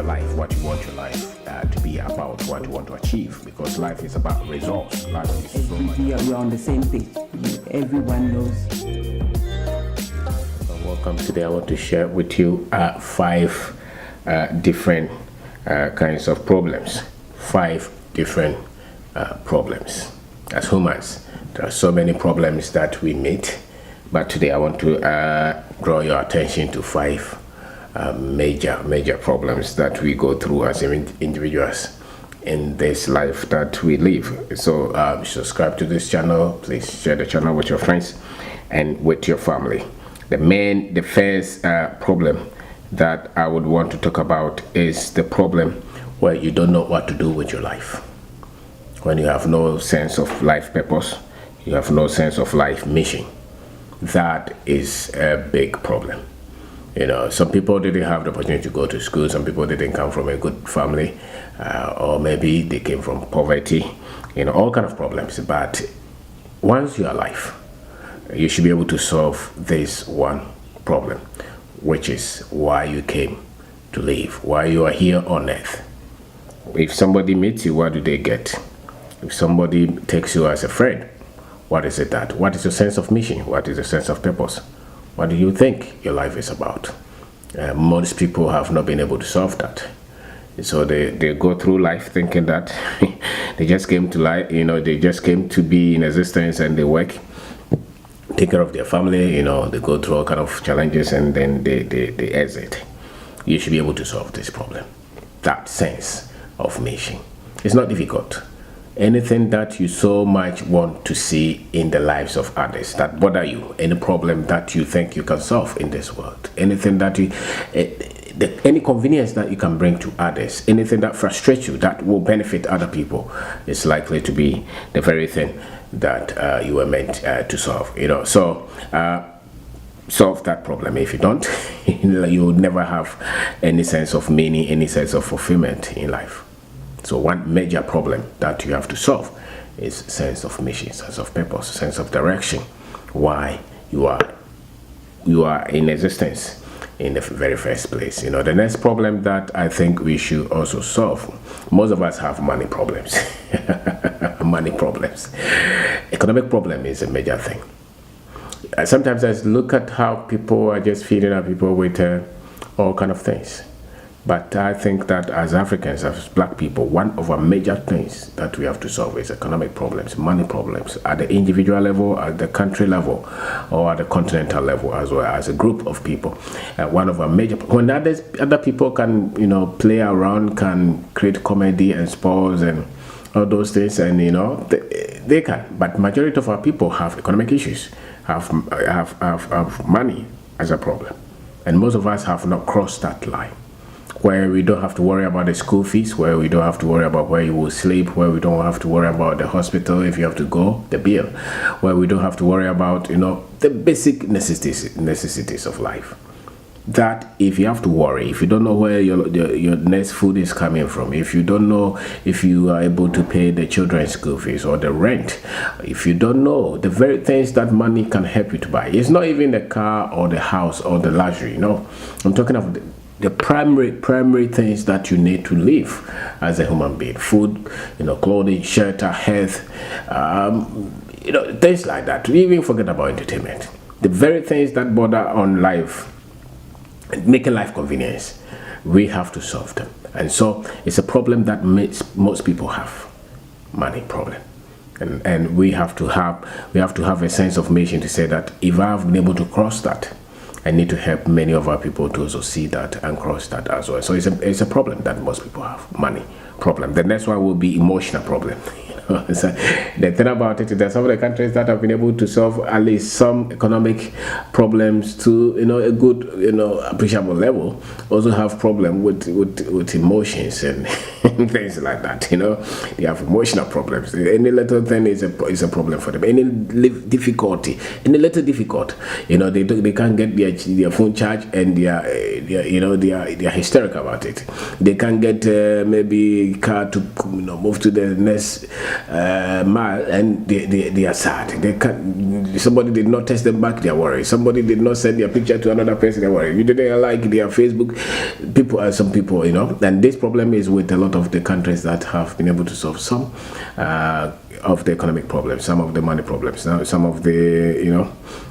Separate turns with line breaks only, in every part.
life, what you want your life to be about, what you want to achieve, because life is about results. Life is so much.
You're on the same page. Everyone knows.
Welcome. Today I want to share with you 5 different kinds of problems. 5 different problems. As humans, there are so many problems that we meet, but today I want to draw your attention to 5 major problems that we go through as individuals in this life that we live. So subscribe to this channel, please share the channel with your friends and with your family. The first problem that I would want to talk about is the problem where you don't know what to do with your life. When you have no sense of life purpose, you have no sense of life mission. That is a big problem. You know, some people didn't have the opportunity to go to school. Some people didn't come from a good family, or maybe they came from poverty. You know, all kind of problems. But once you are alive, you should be able to solve this one problem, which is why you came to live, why you are here on earth. If somebody meets you, what do they get? If somebody takes you as a friend, what is it that? What is your sense of mission? What is your sense of purpose? What do you think your life is about? Most people have not been able to solve that. So they go through life thinking that they just came to life, you know, they just came to be in existence and they work, take care of their family, you know, they go through all kind of challenges and then they exit. You should be able to solve this problem. That sense of mission. It's not difficult. Anything that you so much want to see in the lives of others that bother you, any problem that you think you can solve in this world, anything that you, any convenience that you can bring to others, anything that frustrates you that will benefit other people, is likely to be the very thing that you were meant to solve. You know, so solve that problem. If you don't, you will never have any sense of meaning, any sense of fulfillment in life. So one major problem that you have to solve is sense of mission, sense of purpose, sense of direction, why you are in existence in the very first place. You know, the next problem that I think we should also solve, most of us have money problems. Money problems. Economic problem is a major thing. Sometimes I look at how people are just feeding our people with all kind of things. But I think that as Africans, as black people, one of our major things that we have to solve is economic problems, money problems, at the individual level, at the country level, or at the continental level as well, as a group of people. One of our major, when other people can, you know, play around, can create comedy and sports and all those things, and you know, they can. But majority of our people have economic issues, have money as a problem. And most of us have not crossed that line, where we don't have to worry about the school fees, where we don't have to worry about where you will sleep, where we don't have to worry about the hospital if you have to go, the bill, where we don't have to worry about, you know, the basic necessities of life. That if you have to worry, if you don't know where your next food is coming from, if you don't know if you are able to pay the children's school fees or the rent, if you don't know the very things that money can help you to buy, it's not even the car or the house or the luxury, you know. I'm talking of the primary things that you need to live as a human being: food, you know, clothing, shelter, health, you know, things like that. We even forget about entertainment. The very things that border on life, making life convenience, we have to solve them. And so it's a problem that most people have, money problem. And we have to have a sense of mission to say that if I've been able to cross that, I need to help many of our people to also see that and cross that as well. So it's a problem that most people have, money problem. The next one will be emotional problem. So the thing about it is that some of the countries that have been able to solve at least some economic problems to, you know, a good, you know, appreciable level, also have problem with emotions and things like that. You know, they have emotional problems. Any little thing is a problem for them. Any difficulty, any little difficult, you know, they can't get their phone charged and they are hysterical about it. They can't get maybe car to, you know, move to the next mad, and they are sad. They can't, somebody did not text them back, they are worried. Somebody did not send their picture to another person, they are worried. You didn't like their Facebook. Some people, and this problem is with a lot of the countries that have been able to solve some of the economic problems, some of the money problems, some of the,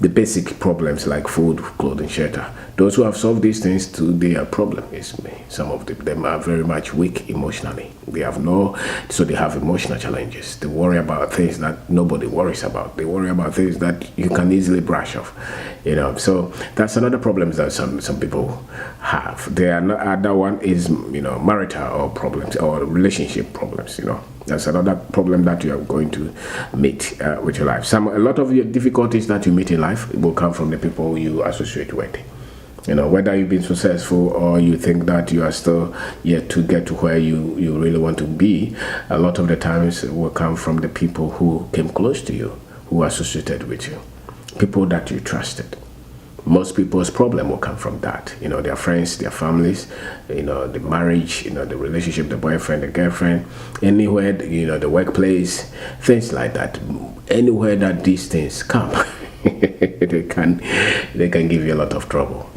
the basic problems like food, clothing, shelter. Those who have solved these things, to their problem is me. Some of them are very much weak emotionally. They have so they have emotional challenges. They worry about things that nobody worries about. They worry about things that you can easily brush off, So that's another problem that some people have. The other one is, marital or problems or relationship problems, That's another problem that you are going to meet with your life. A lot of your difficulties that you meet in life will come from the people you associate with. Whether you've been successful or you think that you are still yet to get to where you really want to be, a lot of the times it will come from the people who came close to you, who associated with you, people that you trusted. Most people's problem will come from that. Their friends, their families, the marriage, the relationship, the boyfriend, the girlfriend, anywhere, the workplace, things like that. Anywhere that these things come, they can give you a lot of trouble.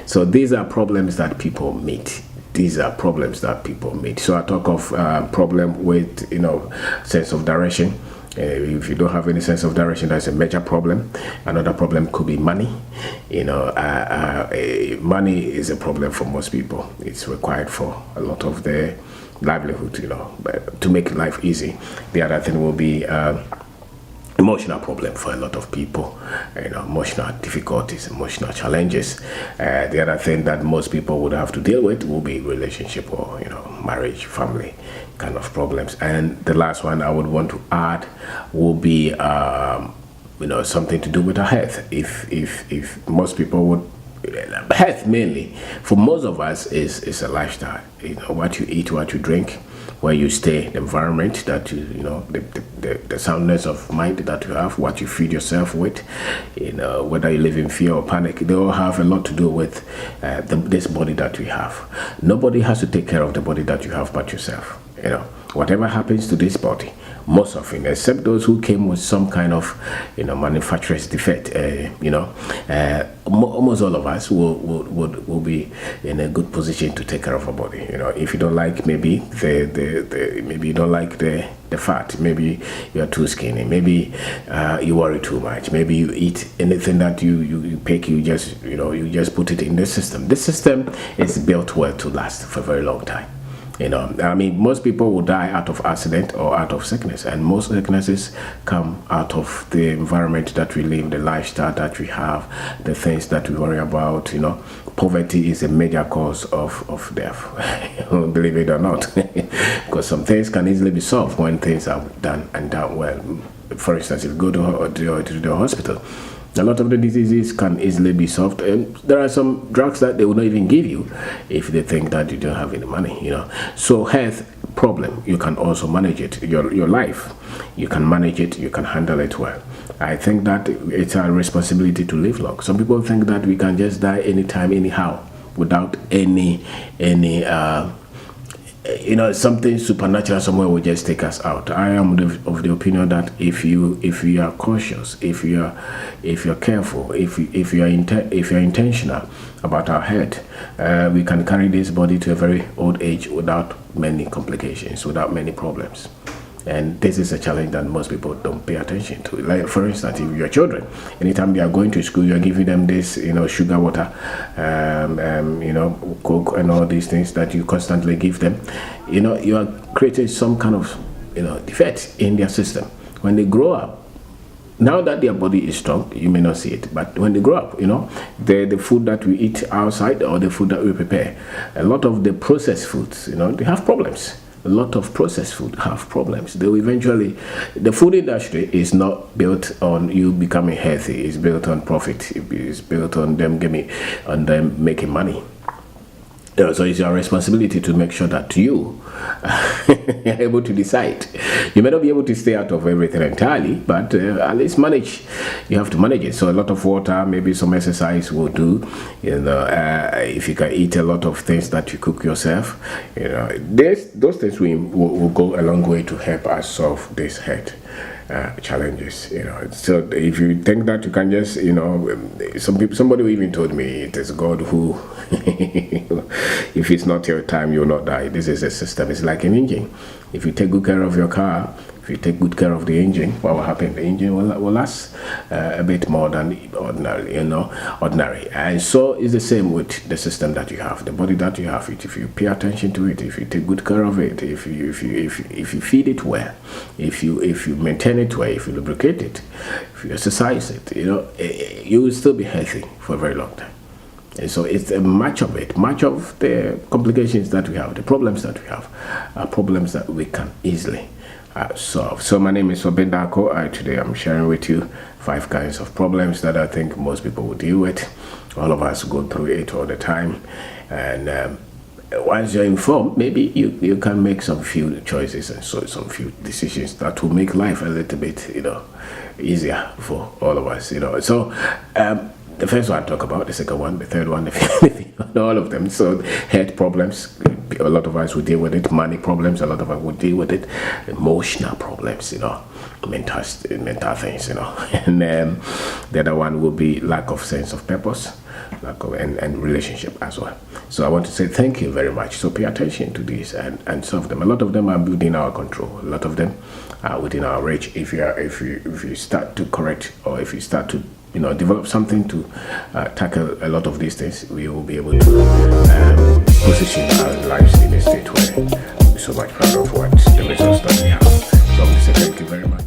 So these are problems that people meet. So I talk of problem with sense of direction. If you don't have any sense of direction, that's a major problem. Another problem could be money. Money is a problem for most people. It's required for a lot of their livelihood, but to make life easy. The other thing will be emotional problem for a lot of people, emotional difficulties, emotional challenges. The other thing that most people would have to deal with will be relationship or marriage, family kind of problems. And the last one I would want to add will be something to do with our health. If most people would, health mainly for most of us is a lifestyle. What you eat, what you drink, where you stay, the environment that the soundness of mind that you have, what you feed yourself with, whether you live in fear or panic, they all have a lot to do with this body that we have. Nobody has to take care of the body that you have but yourself. Whatever happens to this body, most often, except those who came with some kind of manufacturer's defect, almost all of us will be in a good position to take care of our body. If you don't like maybe maybe you don't like the fat, maybe you are too skinny, maybe you worry too much, maybe you eat anything that you pick, you just put it in the system. The system is built well to last for a very long time. Most people will die out of accident or out of sickness, and most sicknesses come out of the environment that we live, the lifestyle that we have, the things that we worry about. Poverty is a major cause of death, believe it or not, because some things can easily be solved when things are done well. For instance, if you go to the hospital, a lot of the diseases can easily be solved. There are some drugs that they will not even give you if they think that you don't have any money, So health problem, you can also manage it. Your life, you can manage it, you can handle it well. I think that it's our responsibility to live long. Some people think that we can just die anytime, anyhow, without any something supernatural somewhere will just take us out. I am of the opinion that if you are cautious, if you're careful, if you're intentional about our health, we can carry this body to a very old age without many complications, without many problems. And this is a challenge that most people don't pay attention to. Like, for instance, if your children, anytime they are going to school, you're giving them this, sugar water, Coke and all these things that you constantly give them. You are creating some kind of, defect in their system. When they grow up, now that their body is strong, you may not see it, but when they grow up, the food that we eat outside or the food that we prepare, a lot of the processed foods, they have problems. A lot of processed food have problems. They will eventually, the food industry is not built on you becoming healthy. It's built on profit. It's built on them making money. So it's your responsibility to make sure that you are able to decide. You may not be able to stay out of everything entirely, but at least manage. You have to manage it. So a lot of water, maybe some exercise will do. If you can eat a lot of things that you cook yourself, those things will go a long way to help us solve this health challenges. So if you think that you can just, somebody even told me it is God who, if it's not your time, you will not die. This is a system. It's like an engine. If you take good care of your car, if you take good care of the engine, what will happen? The engine will last a bit more than ordinary. And so it's the same with the system that you have, the body that you have. If you pay attention to it, if you take good care of it, if you feed it well, if you maintain it well, if you lubricate it, if you exercise it, you will still be healthy for a very long time. And so it's much of the complications that we have, the problems that we have, are problems that we can easily solve. So my name is Obin Darko. Today I'm sharing with you 5 kinds of problems that I think most people will deal with. All of us go through it all the time. And once you're informed, maybe you can make some few choices and so some few decisions that will make life a little bit, easier for all of us, So the first one I talk about, the second one, the third one, the fifth, all of them. So health problems, a lot of us will deal with it. Money problems, a lot of us will deal with it. Emotional problems, mental things, And the other one will be lack of sense of purpose, and relationship as well. So I want to say thank you very much. So pay attention to these and solve them. A lot of them are within our control. A lot of them are within our reach. If you start to correct, or if you start to develop something to tackle a lot of these things, we will be able to position our lives in a state where we're so much proud of what the results that we have. So I want to say thank you very much.